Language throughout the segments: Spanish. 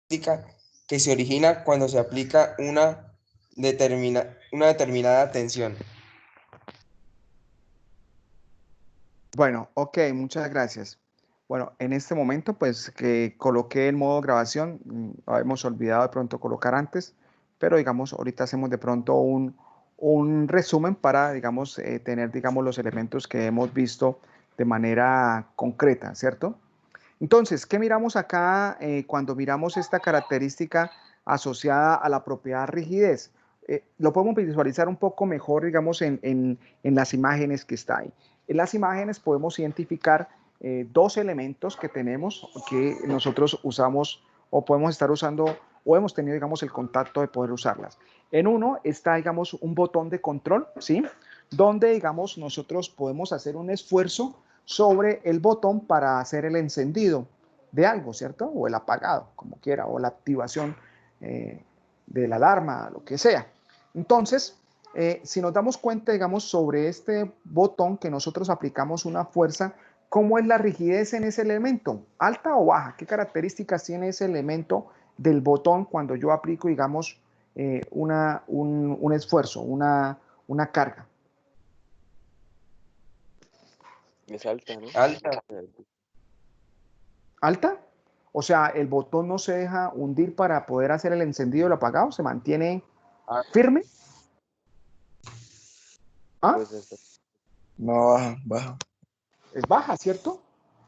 que se origina cuando se aplica una determinada tensión. Bueno, ok, muchas gracias. Bueno, en este momento pues que coloqué el modo grabación, habíamos olvidado de pronto colocar antes, pero digamos ahorita hacemos de pronto un resumen para digamos tener digamos los elementos que hemos visto de manera concreta, ¿cierto? Entonces, ¿qué miramos acá cuando miramos esta característica asociada a la propiedad rigidez? Lo podemos visualizar un poco mejor, digamos, en las imágenes que está ahí. En las imágenes podemos identificar dos elementos que tenemos, que nosotros usamos o podemos estar usando o hemos tenido, digamos, el contacto de poder usarlas. En uno está, digamos, un botón de control, ¿sí? Donde, digamos, nosotros podemos hacer un esfuerzo sobre el botón para hacer el encendido de algo, ¿cierto? O el apagado, como quiera, o la activación de la alarma, lo que sea. Entonces, si nos damos cuenta, digamos, sobre este botón que nosotros aplicamos una fuerza, ¿cómo es la rigidez en ese elemento? ¿Alta o baja? ¿Qué características tiene ese elemento del botón cuando yo aplico, digamos, un esfuerzo, una carga? Es alta, ¿no? Alta. ¿Alta? O sea, el botón no se deja hundir para poder hacer el encendido o el apagado, se mantiene Ah, firme. ¿Ah? Pues hasta no, baja, baja. Es baja, ¿cierto?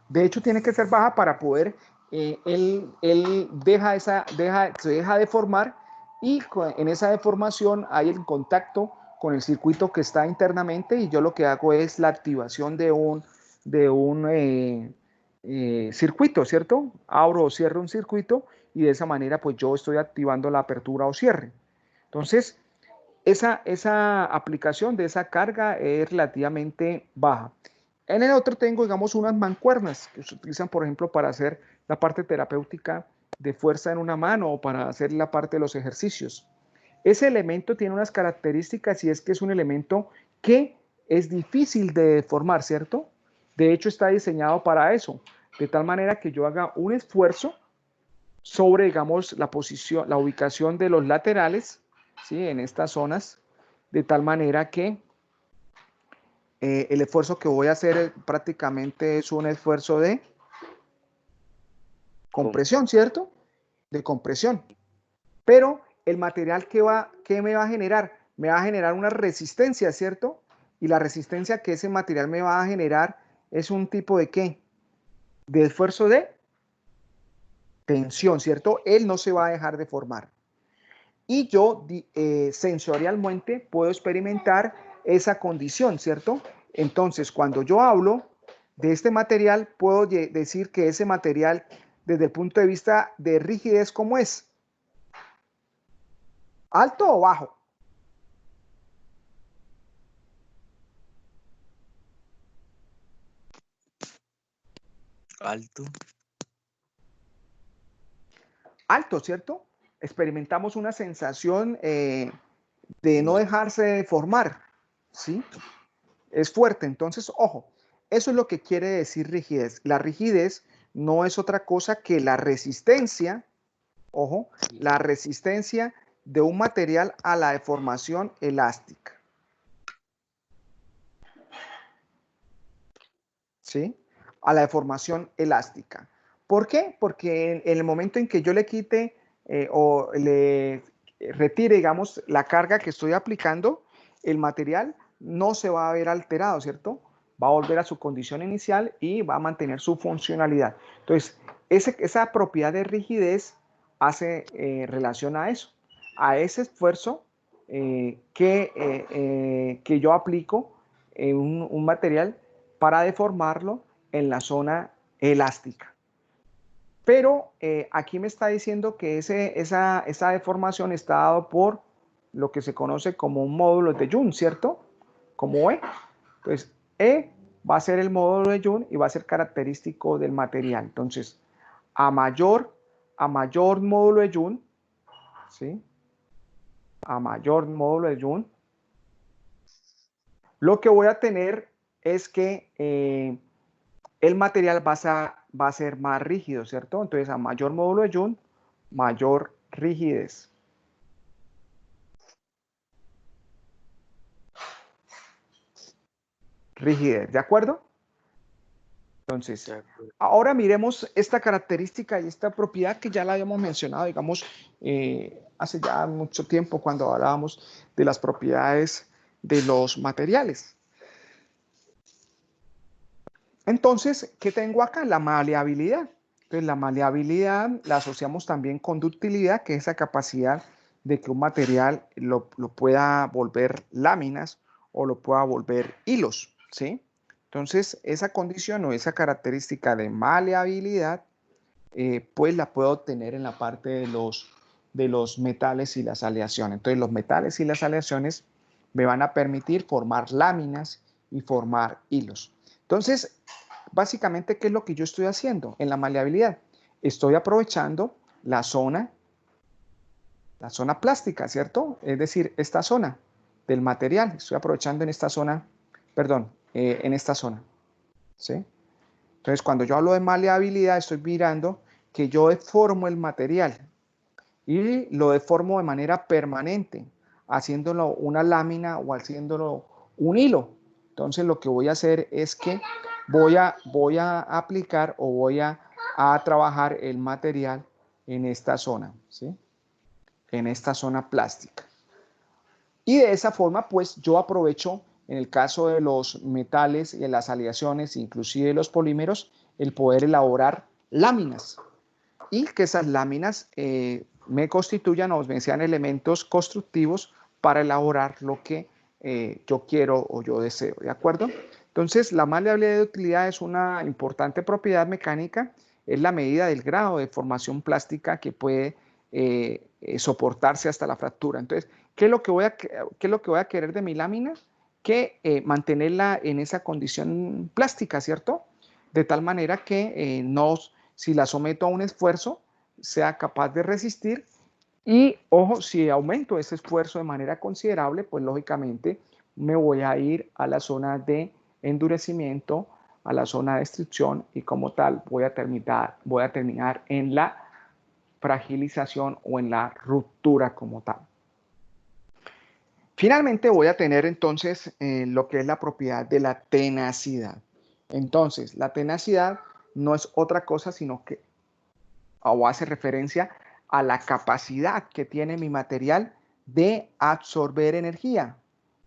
De hecho, tiene que ser baja para poder, él se deja deformar y en esa deformación hay el contacto con el circuito que está internamente y yo lo que hago es la activación de un circuito, ¿cierto? Abro o cierro un circuito y de esa manera pues yo estoy activando la apertura o cierre. Entonces, esa aplicación de esa carga es relativamente baja. En el otro tengo, digamos, unas mancuernas que se utilizan, por ejemplo, para hacer la parte terapéutica de fuerza en una mano o para hacer la parte de los ejercicios. Ese elemento tiene unas características y es que es un elemento que es difícil de deformar, ¿cierto? De hecho, está diseñado para eso, de tal manera que yo haga un esfuerzo sobre, digamos, la posición, la ubicación de los laterales, ¿sí? En estas zonas, de tal manera que el esfuerzo que voy a hacer prácticamente es un esfuerzo de con compresión, ¿cierto? De compresión. Pero el material que me va a generar, me va a generar una resistencia, ¿cierto? Y la resistencia que ese material me va a generar es un tipo de ¿qué? De esfuerzo de tensión, ¿cierto? Él no se va a dejar de formar. Y yo sensorialmente puedo experimentar esa condición, ¿cierto? Entonces, cuando yo hablo de este material, puedo decir que ese material, desde el punto de vista de rigidez, ¿cómo es? ¿Alto o bajo? alto. Alto, ¿cierto? Experimentamos una sensación de no dejarse de formar, ¿sí? Es fuerte, entonces, ojo, eso es lo que quiere decir rigidez. La rigidez no es otra cosa que la resistencia, ojo, la resistencia de un material a la deformación elástica. ¿Sí? A la deformación elástica. ¿Por qué? Porque en el momento en que yo le quite o le retire, digamos, la carga que estoy aplicando, el material no se va a ver alterado, ¿cierto? Va a volver a su condición inicial y va a mantener su funcionalidad. Entonces, esa propiedad de rigidez hace relación a eso, a ese esfuerzo que yo aplico en un material para deformarlo en la zona elástica. Pero aquí me está diciendo que esa deformación está dado por lo que se conoce como un módulo de Young, ¿cierto? Como E. Entonces, E va a ser el módulo de Young y va a ser característico del material. Entonces, a mayor módulo de Young, ¿sí? A mayor módulo de Young, lo que voy a tener es que el material va a ser más rígido, ¿cierto? Entonces, a mayor módulo de Young, mayor rigidez. Rigidez, ¿de acuerdo? Entonces, ahora miremos esta característica y esta propiedad que ya la habíamos mencionado, digamos, hace ya mucho tiempo cuando hablábamos de las propiedades de los materiales. Entonces, ¿qué tengo acá? La maleabilidad. Entonces, la maleabilidad la asociamos también con ductilidad, que es esa capacidad de que un material lo pueda volver láminas o lo pueda volver hilos, ¿sí? Entonces, esa condición o esa característica de maleabilidad, pues la puedo obtener en la parte de los metales y las aleaciones. Entonces, los metales y las aleaciones me van a permitir formar láminas y formar hilos. Entonces, básicamente, ¿qué es lo que yo estoy haciendo en la maleabilidad? Estoy aprovechando la zona plástica, ¿cierto? Es decir, esta zona del material. Estoy aprovechando en esta zona, perdón, en esta zona, ¿sí? Entonces, cuando yo hablo de maleabilidad, estoy mirando que yo deformo el material y lo deformo de manera permanente, haciéndolo una lámina o haciéndolo un hilo. Entonces, lo que voy a hacer es que voy a aplicar o voy a trabajar el material en esta zona, ¿sí? En esta zona plástica. Y de esa forma, pues yo aprovecho, en el caso de los metales y de las aleaciones, inclusive los polímeros, el poder elaborar láminas y que esas láminas me constituyan o me sean elementos constructivos para elaborar lo que yo quiero o yo deseo, ¿de acuerdo? Entonces, la maleabilidad de utilidad es una importante propiedad mecánica, es la medida del grado de formación plástica que puede soportarse hasta la fractura. Entonces, ¿qué es lo que voy a querer de mi lámina? Que mantenerla en esa condición plástica, ¿cierto? De tal manera que si la someto a un esfuerzo, sea capaz de resistir y, ojo, si aumento ese esfuerzo de manera considerable, pues lógicamente me voy a ir a la zona de endurecimiento, a la zona de destrucción y como tal voy a terminar en la fragilización o en la ruptura como tal. Finalmente voy a tener entonces lo que es la propiedad de la tenacidad. Entonces, la tenacidad no es otra cosa sino que o hace referencia a la capacidad que tiene mi material de absorber energía.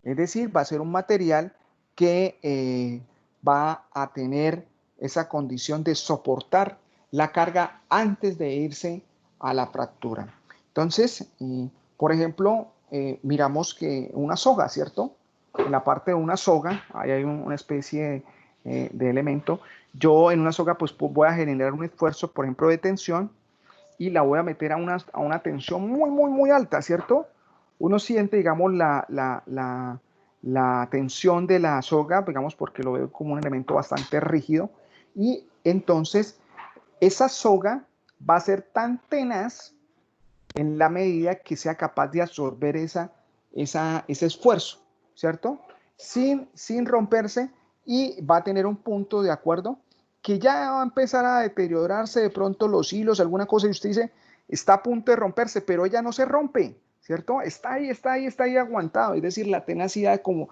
Es decir, va a ser un material que va a tener esa condición de soportar la carga antes de irse a la fractura. Entonces, por ejemplo, miramos que una soga, ¿cierto? En la parte de una soga, ahí hay una especie de elemento. Yo en una soga pues voy a generar un esfuerzo, por ejemplo, de tensión y la voy a meter a una tensión muy alta, ¿cierto? Uno siente, digamos, la tensión de la soga, digamos, porque lo veo como un elemento bastante rígido y entonces esa soga va a ser tan tenaz en la medida que sea capaz de absorber ese esfuerzo, ¿cierto? Sin romperse y va a tener un punto de acuerdo que ya va a empezar a deteriorarse de pronto los hilos, alguna cosa, y usted dice, está a punto de romperse, pero ella no se rompe, ¿cierto? Está ahí aguantado, es decir, la tenacidad, como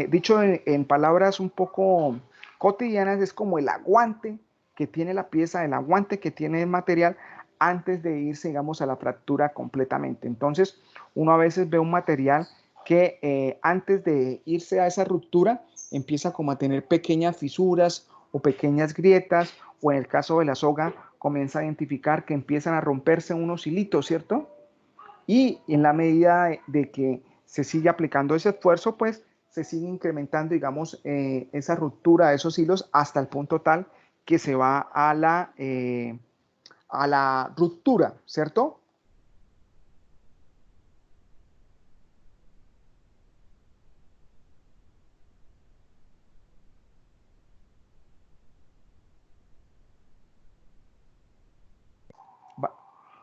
dicho en palabras un poco cotidianas, es como el aguante que tiene la pieza, el aguante que tiene el material antes de irse, digamos, a la fractura completamente. Entonces, uno a veces ve un material que antes de irse a esa ruptura empieza como a tener pequeñas fisuras o pequeñas grietas, o en el caso de la soga comienza a identificar que empiezan a romperse unos hilitos, ¿cierto? Y en la medida de que se sigue aplicando ese esfuerzo, pues se sigue incrementando, digamos, esa ruptura de esos hilos hasta el punto tal que se va a la ruptura, ¿cierto?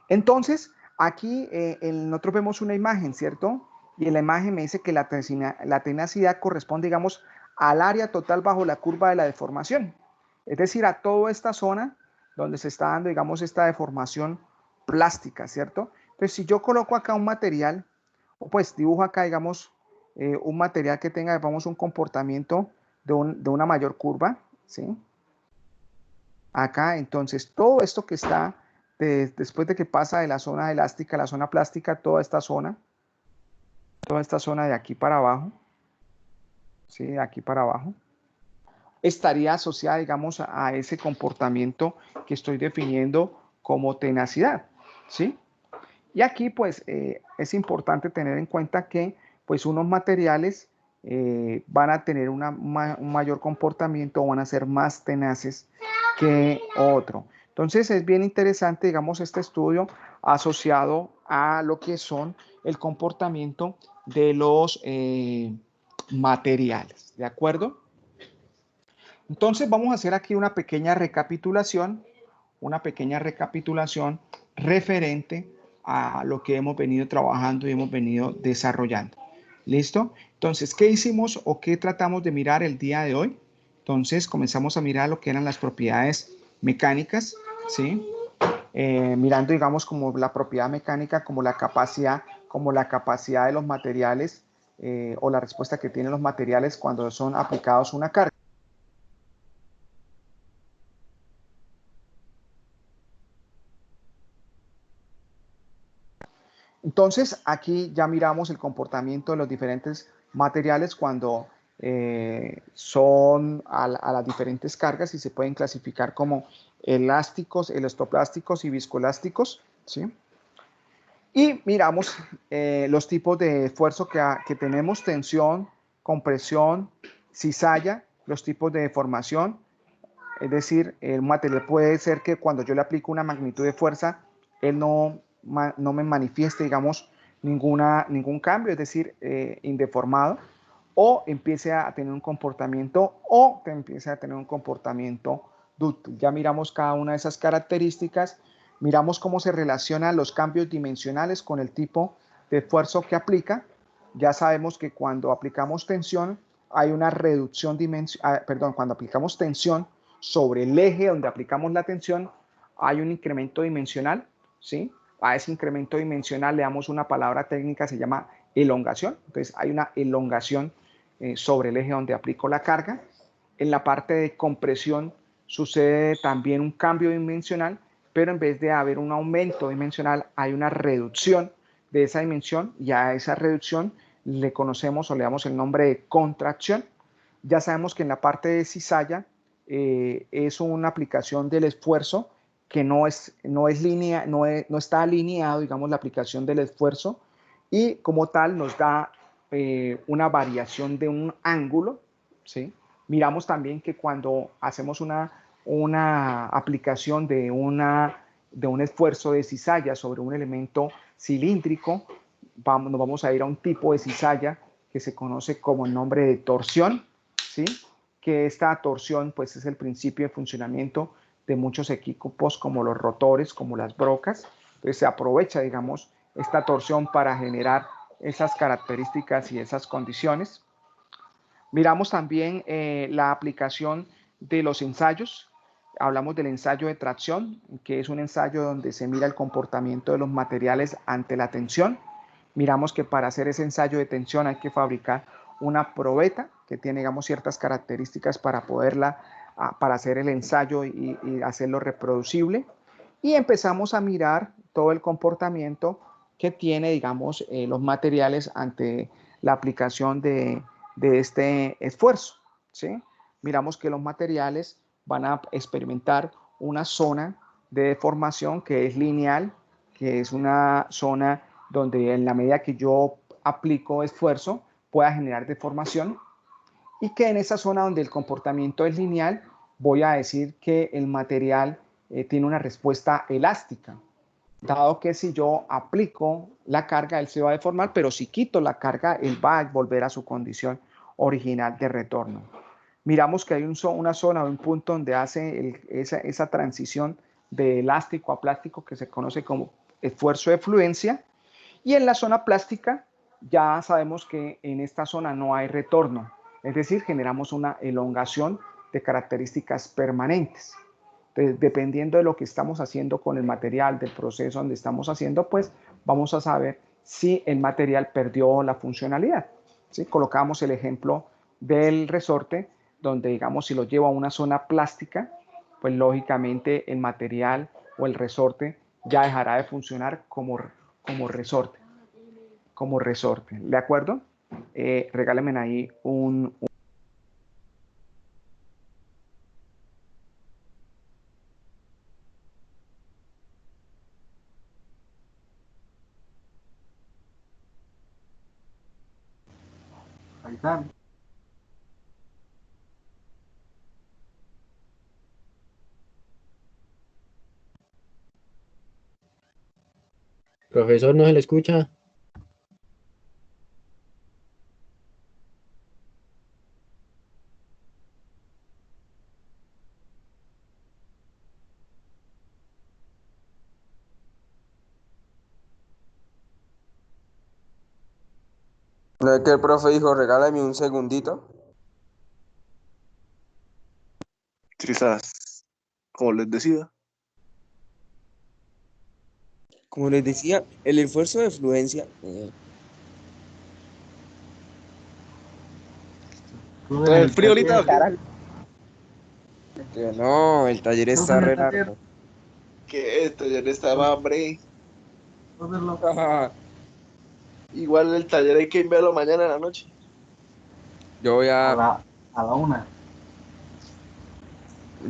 Entonces, aquí nosotros vemos una imagen, ¿cierto? Y en la imagen me dice que la tenacidad corresponde, digamos, al área total bajo la curva de la deformación. Es decir, a toda esta zona donde se está dando, digamos, esta deformación plástica, ¿cierto? Entonces, si yo coloco acá un material, o pues dibujo acá, digamos, un material que tenga, vamos, un comportamiento de una mayor curva, ¿sí? Acá, entonces, todo esto que está después de que pasa de la zona elástica a la zona plástica, toda esta zona de aquí para abajo, ¿sí? De aquí para abajo, estaría asociada, digamos, a ese comportamiento que estoy definiendo como tenacidad, ¿sí? Y aquí, pues, es importante tener en cuenta que, pues, unos materiales van a tener un mayor comportamiento o van a ser más tenaces que otro. Entonces, es bien interesante, digamos, este estudio asociado a lo que son el comportamiento de los materiales, ¿de acuerdo? Entonces, vamos a hacer aquí una pequeña recapitulación referente a lo que hemos venido trabajando y hemos venido desarrollando. ¿Listo? Entonces, ¿qué hicimos o qué tratamos de mirar el día de hoy? Entonces, comenzamos a mirar lo que eran las propiedades mecánicas, ¿sí? Mirando, digamos, como la propiedad mecánica, como la capacidad de los materiales o la respuesta que tienen los materiales cuando son aplicados una carga. Entonces, aquí ya miramos el comportamiento de los diferentes materiales cuando son a las diferentes cargas y se pueden clasificar como elásticos, elastoplásticos y viscoelásticos, ¿sí? Y miramos los tipos de esfuerzo que tenemos: tensión, compresión, cizalla, los tipos de deformación. Es decir, el material puede ser que cuando yo le aplico una magnitud de fuerza, él no me manifieste, digamos, ningún cambio, es decir, indeformado, o empiece a tener un comportamiento dúctil. Ya miramos cada una de esas características, miramos cómo se relacionan los cambios dimensionales con el tipo de esfuerzo que aplica. Ya sabemos que cuando aplicamos tensión, hay una reducción cuando aplicamos tensión sobre el eje donde aplicamos la tensión, hay un incremento dimensional, ¿sí? A ese incremento dimensional le damos una palabra técnica, se llama elongación. Entonces, hay una elongación sobre el eje donde aplico la carga. En la parte de compresión sucede también un cambio dimensional, pero en vez de haber un aumento dimensional, hay una reducción de esa dimensión, y a esa reducción le conocemos o le damos el nombre de contracción. Ya sabemos que en la parte de cizalla es una aplicación del esfuerzo que no está alineado, digamos, la aplicación del esfuerzo, y como tal nos da una variación de un ángulo, ¿sí? Miramos también que cuando hacemos una aplicación de un esfuerzo de cizalla sobre un elemento cilíndrico, nos vamos a ir a un tipo de cizalla que se conoce como el nombre de torsión, ¿sí? Que esta torsión, pues, es el principio de funcionamiento de muchos equipos como los rotores, como las brocas. Entonces se aprovecha, digamos, esta torsión para generar esas características y esas condiciones. Miramos también la aplicación de los ensayos. Hablamos del ensayo de tracción, que es un ensayo donde se mira el comportamiento de los materiales ante la tensión. Miramos que para hacer ese ensayo de tensión hay que fabricar una probeta que tiene, digamos, ciertas características para para hacer el ensayo y hacerlo reproducible. Y empezamos a mirar todo el comportamiento que tiene, digamos, los materiales ante la aplicación de este esfuerzo, ¿sí? Miramos que los materiales van a experimentar una zona de deformación que es lineal, que es una zona donde en la medida que yo aplico esfuerzo pueda generar deformación, y que en esa zona donde el comportamiento es lineal voy a decir que el material tiene una respuesta elástica, dado que si yo aplico la carga, él se va a deformar, pero si quito la carga, él va a volver a su condición original de retorno. Miramos que hay una zona o un punto donde hace esa transición de elástico a plástico que se conoce como esfuerzo de fluencia, y en la zona plástica ya sabemos que en esta zona no hay retorno, es decir, generamos una elongación de características permanentes. Entonces, dependiendo de lo que estamos haciendo con el material, del proceso donde estamos haciendo, pues vamos a saber si el material perdió la funcionalidad. ¿Sí? Colocamos el ejemplo del resorte, donde digamos si lo llevo a una zona plástica, pues lógicamente el material o el resorte ya dejará de funcionar como resorte. Como resorte, ¿de acuerdo? Regálenme ahí un. Ahí está. Profesor, ¿no se le escucha? ¿No es que el profe dijo, regálame un segundito? Quizás, como les decía, Como les decía, el esfuerzo de fluencia. Todo en ¿trae el el frío ahorita o qué? taller. Que no, el taller Todo está en el re taller. largo. Que esto ya estaba hambre. Todo Igual el taller hay que enviarlo mañana en la noche. Yo voy a a, la 1.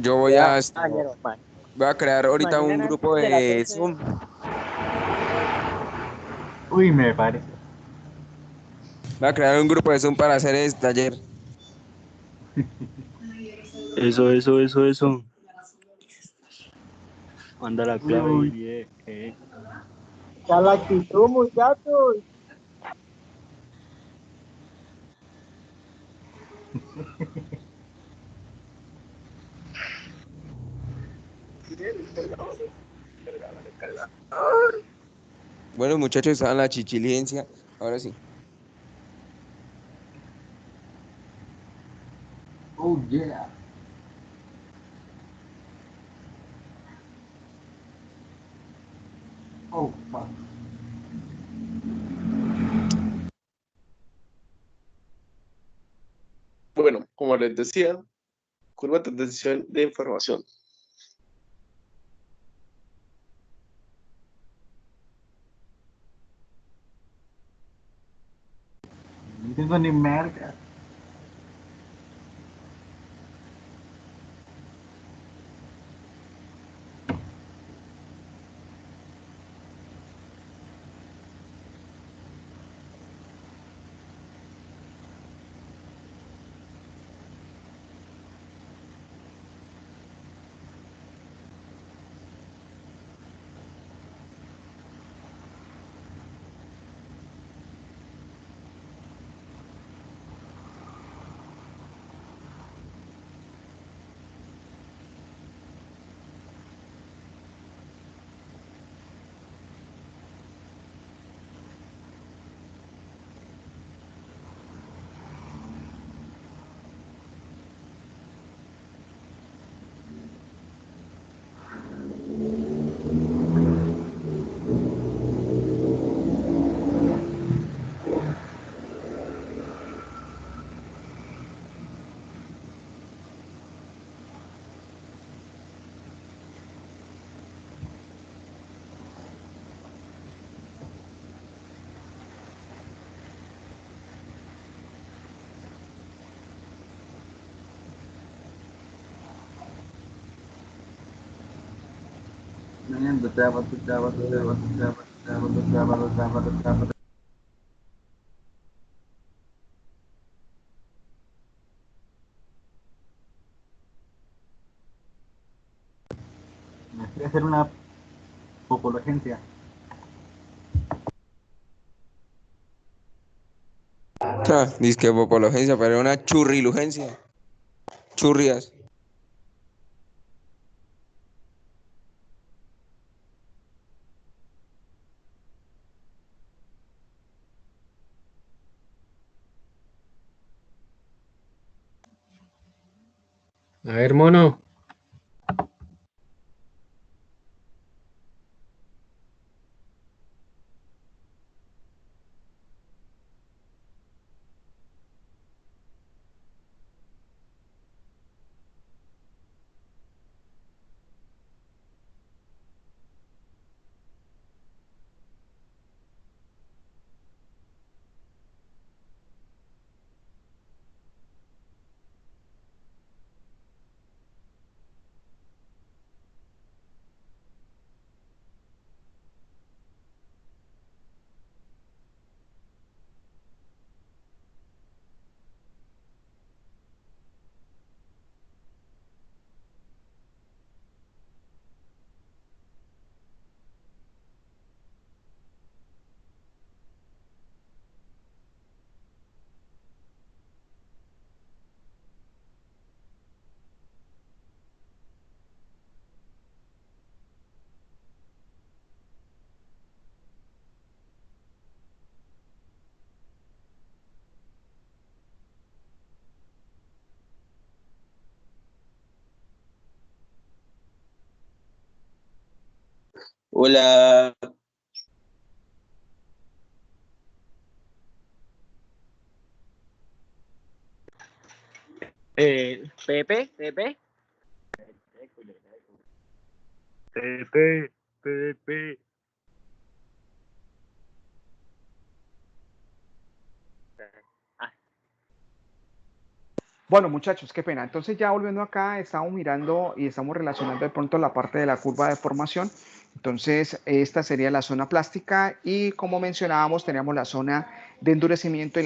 yo voy Ya, a, voy a crear ahorita un mañana grupo antes de las de 12. Zoom. Uy, me parece. Voy a crear un grupo de Zoom para hacer este taller. Eso. Manda la clave Uy, ahí, Ya la actitud, muchachos. Bueno, muchachos, estaban la chichiligencia. Ahora sí. oh yeah. Oh, fuck. Bueno, como les decía, curva de transición de información. No tengo ni merca. Me fui a hacer una popologencia. Dice que popologencia, pero era una churrilugencia. Churrias. A ver, mono. Hola. Pepe. Bueno, muchachos, qué pena. Entonces ya volviendo acá, estamos mirando y estamos relacionando de pronto la parte de la curva de formación. Entonces, esta sería la zona plástica y como mencionábamos, teníamos la zona de endurecimiento y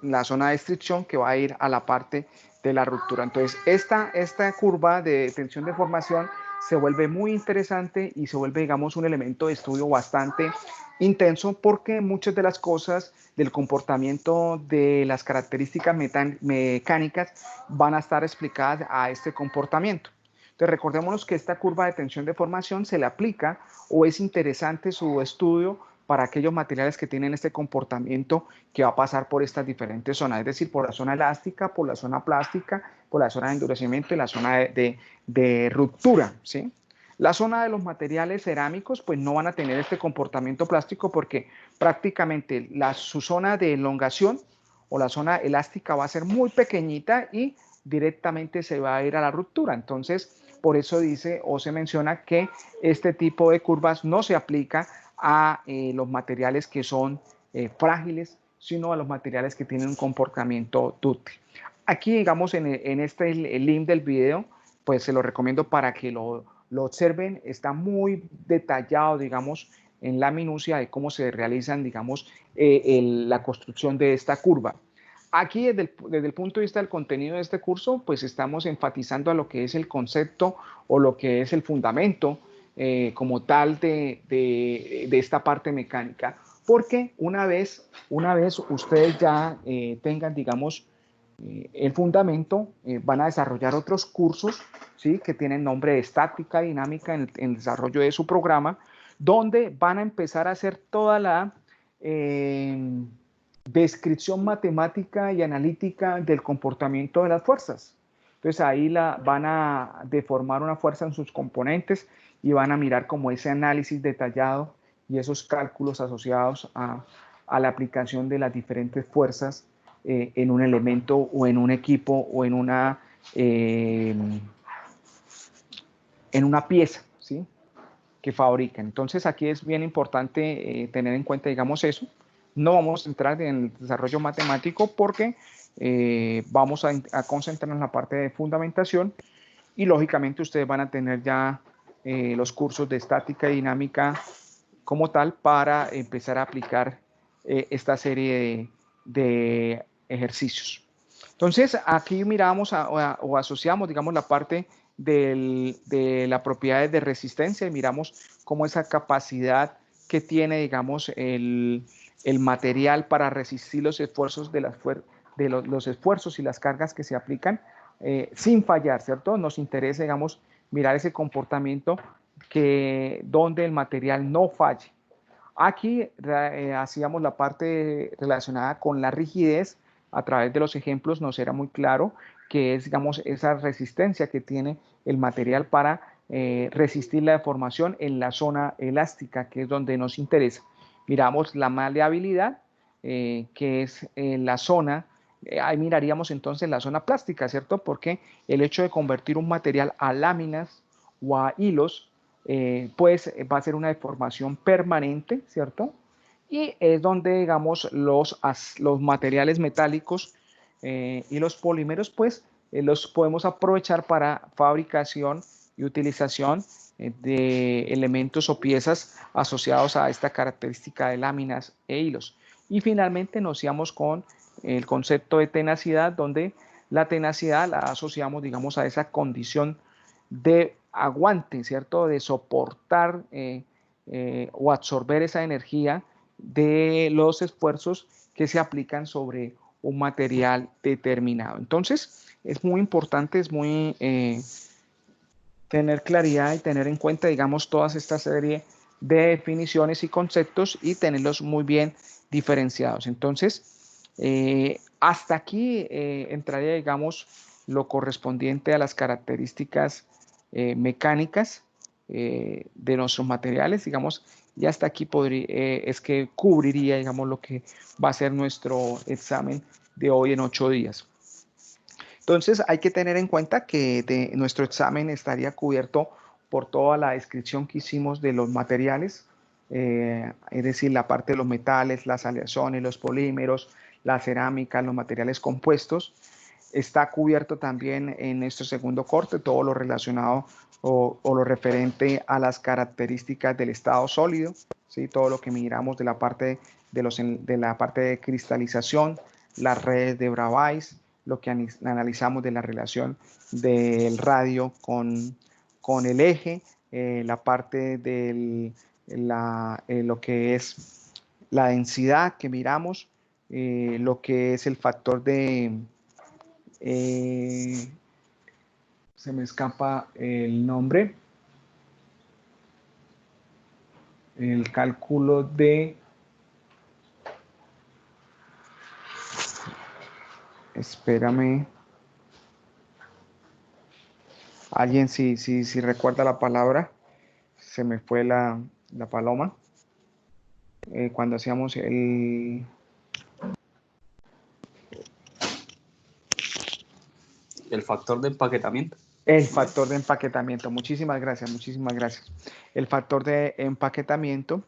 la zona de estricción que va a ir a la parte de la ruptura. Entonces, esta curva de tensión de formación se vuelve muy interesante y se vuelve, digamos, un elemento de estudio bastante intenso porque muchas de las cosas del comportamiento de las características mecánicas van a estar explicadas a este comportamiento. Entonces, recordémonos que esta curva de tensión de formación se le aplica o es interesante su estudio para aquellos materiales que tienen este comportamiento que va a pasar por estas diferentes zonas, es decir, por la zona elástica, por la zona plástica, por la zona de endurecimiento y la zona de ruptura, ¿sí? La zona de los materiales cerámicos pues no van a tener este comportamiento plástico porque prácticamente su zona de elongación o la zona elástica va a ser muy pequeñita y directamente se va a ir a la ruptura. Entonces, por eso dice o se menciona que este tipo de curvas no se aplica a los materiales que son frágiles, sino a los materiales que tienen un comportamiento dúctil. Aquí, digamos, en este link del video, pues se lo recomiendo para que lo observen. Está muy detallado, digamos, en la minucia de cómo se realizan, digamos, la construcción de esta curva. Aquí, desde el punto de vista del contenido de este curso, pues estamos enfatizando a lo que es el concepto o lo que es el fundamento como tal de esta parte mecánica. Porque una vez ustedes ya tengan, digamos, el fundamento, van a desarrollar otros cursos, ¿sí? Que tienen nombre de estática dinámica en el desarrollo de su programa, donde van a empezar a hacer toda la descripción matemática y analítica del comportamiento de las fuerzas. Entonces ahí van a deformar una fuerza en sus componentes y van a mirar como ese análisis detallado y esos cálculos asociados a la aplicación de las diferentes fuerzas en un elemento o en un equipo o en una pieza, ¿sí? Que fabrican. Entonces aquí es bien importante tener en cuenta, digamos, eso. No vamos a entrar en el desarrollo matemático porque vamos a concentrarnos en la parte de fundamentación y lógicamente ustedes van a tener ya los cursos de estática y dinámica como tal para empezar a aplicar esta serie de ejercicios. Entonces aquí miramos o asociamos, digamos, la parte de las propiedades de resistencia y miramos cómo esa capacidad que tiene, digamos, el material para resistir los esfuerzos los esfuerzos y las cargas que se aplican sin fallar, ¿cierto? Nos interesa, digamos, mirar ese comportamiento donde el material no falle. Aquí hacíamos la parte relacionada con la rigidez. A través de los ejemplos nos era muy claro que es, digamos, esa resistencia que tiene el material para resistir la deformación en la zona elástica, que es donde nos interesa. Miramos la maleabilidad, que es la zona, ahí miraríamos entonces la zona plástica, ¿cierto? Porque el hecho de convertir un material a láminas o a hilos, pues va a ser una deformación permanente, ¿cierto? Y es donde, digamos, los materiales metálicos y los polímeros, pues, los podemos aprovechar para fabricación y utilización de elementos o piezas asociados a esta característica de láminas e hilos. Y finalmente nos íbamos con el concepto de tenacidad, donde la tenacidad la asociamos, digamos, a esa condición de aguante, ¿cierto? De soportar o absorber esa energía de los esfuerzos que se aplican sobre un material determinado. Entonces, es muy importante, es muy tener claridad y tener en cuenta, digamos, todas esta serie de definiciones y conceptos y tenerlos muy bien diferenciados. Entonces, hasta aquí entraría, digamos, lo correspondiente a las características mecánicas de nuestros materiales, digamos, y hasta aquí es que cubriría, digamos, lo que va a ser nuestro examen de hoy en 8 días. Entonces hay que tener en cuenta que nuestro examen estaría cubierto por toda la descripción que hicimos de los materiales, es decir, la parte de los metales, las aleaciones, los polímeros, la cerámica, los materiales compuestos. Está cubierto también en nuestro segundo corte todo lo relacionado o lo referente a las características del estado sólido, ¿sí? Todo lo que miramos de la parte de la parte de cristalización, las redes de Bravais, lo que analizamos de la relación del radio con el eje, la parte de lo que es la densidad que miramos, lo que es el factor de... se me escapa el nombre, el cálculo de... Espérame. Alguien si recuerda la palabra, se me fue la paloma. Cuando hacíamos el factor de empaquetamiento. El factor de empaquetamiento. Muchísimas gracias, muchísimas gracias. El factor de empaquetamiento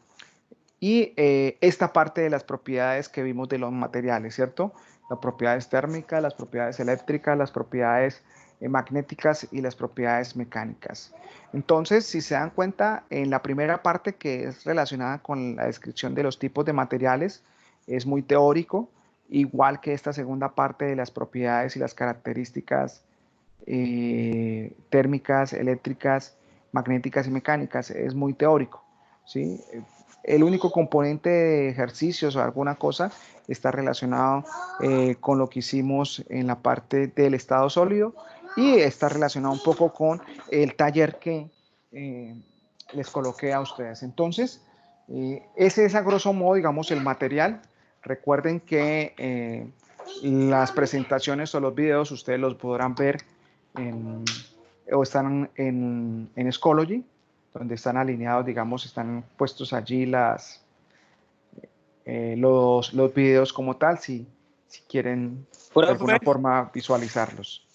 y esta parte de las propiedades que vimos de los materiales, ¿cierto? Las propiedades térmicas, las propiedades eléctricas, las propiedades magnéticas y las propiedades mecánicas. Entonces, si se dan cuenta, en la primera parte que es relacionada con la descripción de los tipos de materiales, es muy teórico, igual que esta segunda parte de las propiedades y las características térmicas, eléctricas, magnéticas y mecánicas, es muy teórico, ¿sí? El único componente de ejercicios o alguna cosa está relacionado con lo que hicimos en la parte del estado sólido y está relacionado un poco con el taller que les coloqué a ustedes. Entonces, ese es a grosso modo, digamos, el material. Recuerden que las presentaciones o los videos ustedes los podrán ver o están en Schoology, donde están alineados, digamos, están puestos allí los videos como tal, si quieren de alguna forma visualizarlos.